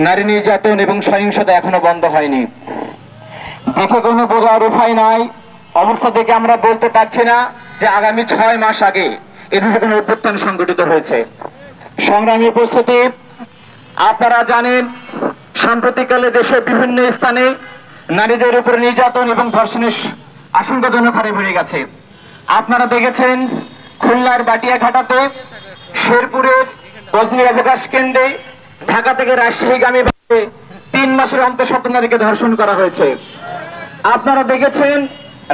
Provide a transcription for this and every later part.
নারী নির্যাতন এবং সহিংসতা এখনো বন্ধ হয়নি। দেখে কোনো বোঝার উপায় নাই, অবস্থা থেকে আমরা বলতে পারছি না যে আগামী 6 মাস আগে এদেশে কোনো অভ্যুত্থান সংগঠিত হয়েছে। সংগ্রামী উপস্থিতি, আপনারা জানেন সাম্প্রতিককালে দেশের বিভিন্ন স্থানে নারীদের উপর নির্যাতন এবং ধর্ষণের আশঙ্কাজনক হারে বেড়ে গেছে। আপনারা দেখেছেন খুলনার বাটিয়াঘাটাতে, শেরপুরের গজনী অবকাশ কেন্দ্রে, ঢাকা থেকে রাজশাহীগামী 3 মাসের অন্তঃসত্ত্বা নারীকে ধর্ষণ করা হয়েছে। আপনারা দেখেছেন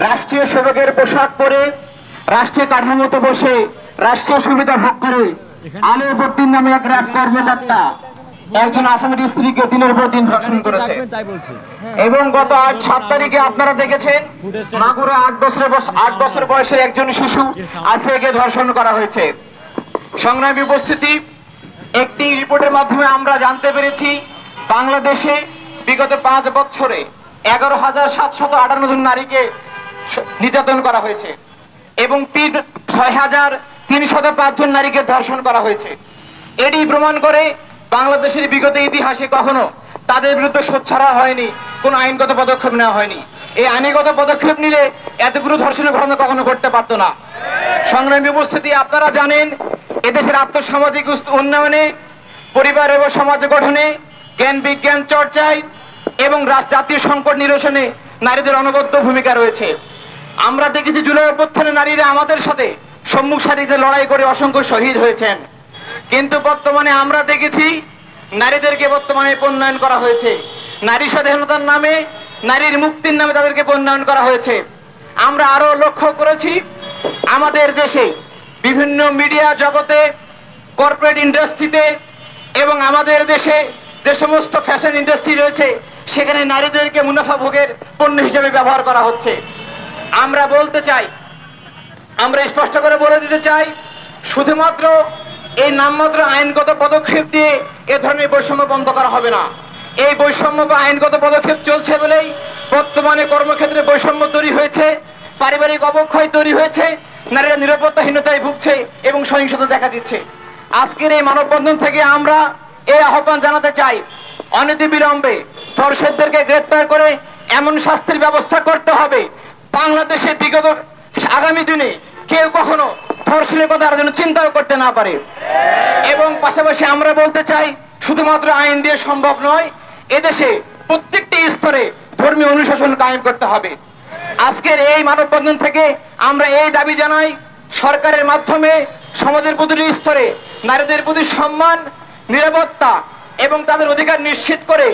রাষ্ট্রীয় সেবকের পোশাক পরে রাষ্ট্রীয় কাঠামোতে বসে রাষ্ট্রীয় সুবিধা ভোগ করে আলীবর্দীর নামে এক কর্মকর্তা একজন আসামির স্ত্রীকে দিনের পর দিন ধর্ষণ করেছে। এবং গত 7 তারিখে আপনারা দেখেছেন মাগুরা 8 বছর বয়সের একজন শিশু আসিয়াকে ধর্ষণ করা হয়েছে। সংগ্রামী উপস্থিতি, একটি রিপোর্টের মাধ্যমে আমরা জানতে পেরেছি বাংলাদেশে বিগত 5 বছরে 11,758 জন নারীকে নির্যাতন করা হয়েছে এবং 6,305 জন নারীকে ধর্ষণ করা হয়েছে। এটি প্রমাণ করে বাংলাদেশের বিগত ইতিহাসে কখনো তাদের বিরুদ্ধে সোচ্চারা হয়নি, কোনো আইনগত পদক্ষেপ নেওয়া হয়নি। এই আইনগত পদক্ষেপ নিলে এতগুলো ধর্ষণের ঘটনা কখনো ঘটতে পারতো না। সংগ্রামী উপস্থিতি, আপনারা জানেন এদেশের আর্থসামাজিক উন্নয়নে, পরিবার এবং সমাজ গঠনে, জ্ঞান বিজ্ঞান চর্চায় এবং জাতীয় সংকট নিরসনে নারীদের অনবদ্য ভূমিকা রয়েছে। আমরা দেখেছি জুলাই অভ্যুত্থানে নারীরা আমাদের সাথে সম্মুখ সারিতে লড়াই করে অসংখ্য শহীদ হয়েছেন, কিন্তু বর্তমানে আমরা দেখেছি নারীদেরকে বর্তমানে প্রণয়ন করা হয়েছে। নারী স্বাধীনতার নামে, নারীর মুক্তির নামে তাদেরকে প্রণয়ন করা হয়েছে। আমরা আরো লক্ষ্য করেছি আমাদের দেশে বিভিন্ন মিডিয়া জগতে, কর্পোরেট ইন্ডাস্ট্রিতে এবং আমাদের দেশে যে সমস্ত ফ্যাশন ইন্ডাস্ট্রি রয়েছে সেখানে নারীদেরকে মুনাফা ভোগের পণ্য হিসেবে ব্যবহার করা হচ্ছে। আমরা বলতে চাই, আমরা স্পষ্ট করে বলে দিতে চাই, শুধুমাত্র এই নামমাত্র আইনগত পদক্ষেপ দিয়ে এ ধরনের বৈষম্য বন্ধ করা হবে না। এই বৈষম্য বা আইনগত পদক্ষেপ চলছে বলেই বর্তমানে কর্মক্ষেত্রে বৈষম্য তৈরি হয়েছে, পারিবারিক অবক্ষয় তৈরি হয়েছে, নারীরা নিরাপত্তাহীনতায় ভুগছে এবং সহিংসতা দেখা দিচ্ছে। আজকের এই মানববন্ধন থেকে আমরা এই আহ্বান জানাতে চাই, অনতিবিলম্বে ধর্ষকদেরকে গ্রেপ্তার করে এমন শাস্তির ব্যবস্থা করতে হবে বাংলাদেশে বিগত আগামী দিনে কেউ কখনো ধর্ষণের কথা যেন চিন্তাও করতে না পারে। এবং পাশাপাশি আমরা বলতে চাই, শুধুমাত্র আইন দিয়ে সম্ভব নয়, এদেশে প্রত্যেকটি স্তরে ধর্মীয় অনুশাসন কায়েম করতে হবে। আজকের এই মানববন্ধন থেকে আমরা এই দাবি জানাই, সরকারের মাধ্যমে সমাজের প্রতিটি স্তরে নারীদের প্রতি সম্মান, নিরাপত্তা এবং তাদের অধিকার নিশ্চিত করে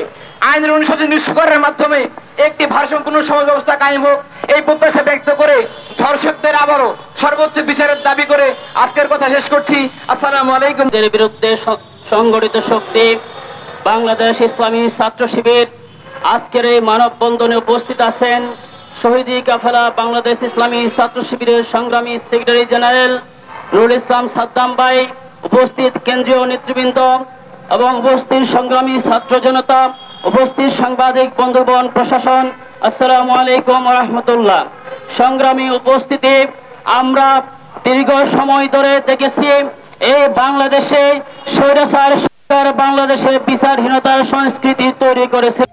আইনের অনুশাসন নিশ্চিত করার মাধ্যমে একটি ভারসাম্যপূর্ণ সমাজ ব্যবস্থা কায়েম হোক, এই প্রত্যাশা ব্যক্ত করে ধর্ষকদের আবারও সর্বোচ্চ বিচারের দাবি করে আজকের কথা শেষ করছি। আসসালামু আলাইকুম। এর বিরুদ্ধে সংগঠিত শক্তি বাংলাদেশ ইসলামী ছাত্র শিবির আজকের এই মানববন্ধনে উপস্থিত আছেন শহীদি কাফেলা বাংলাদেশ ইসলামী ছাত্র শিবিরের সংগ্রামী সেক্রেটারি জেনারেল নুরুল ইসলাম সাদ্দাম ভাই, উপস্থিত কেন্দ্রীয় নেতৃবৃন্দ এবং উপস্থিত সংগ্রামী ছাত্র জনতা, উপস্থিত সাংবাদিক বন্ধুগণ, প্রশাসন, আসসালামু আলাইকুম ওয়া রাহমাতুল্লাহ। সংগ্রামী উপস্থিতি, আমরা দীর্ঘ সময় ধরে দেখেছি এই বাংলাদেশে স্বৈরাচার সরকার বাংলাদেশে বিচারহীনতার সংস্কৃতি তৈরি করেছে।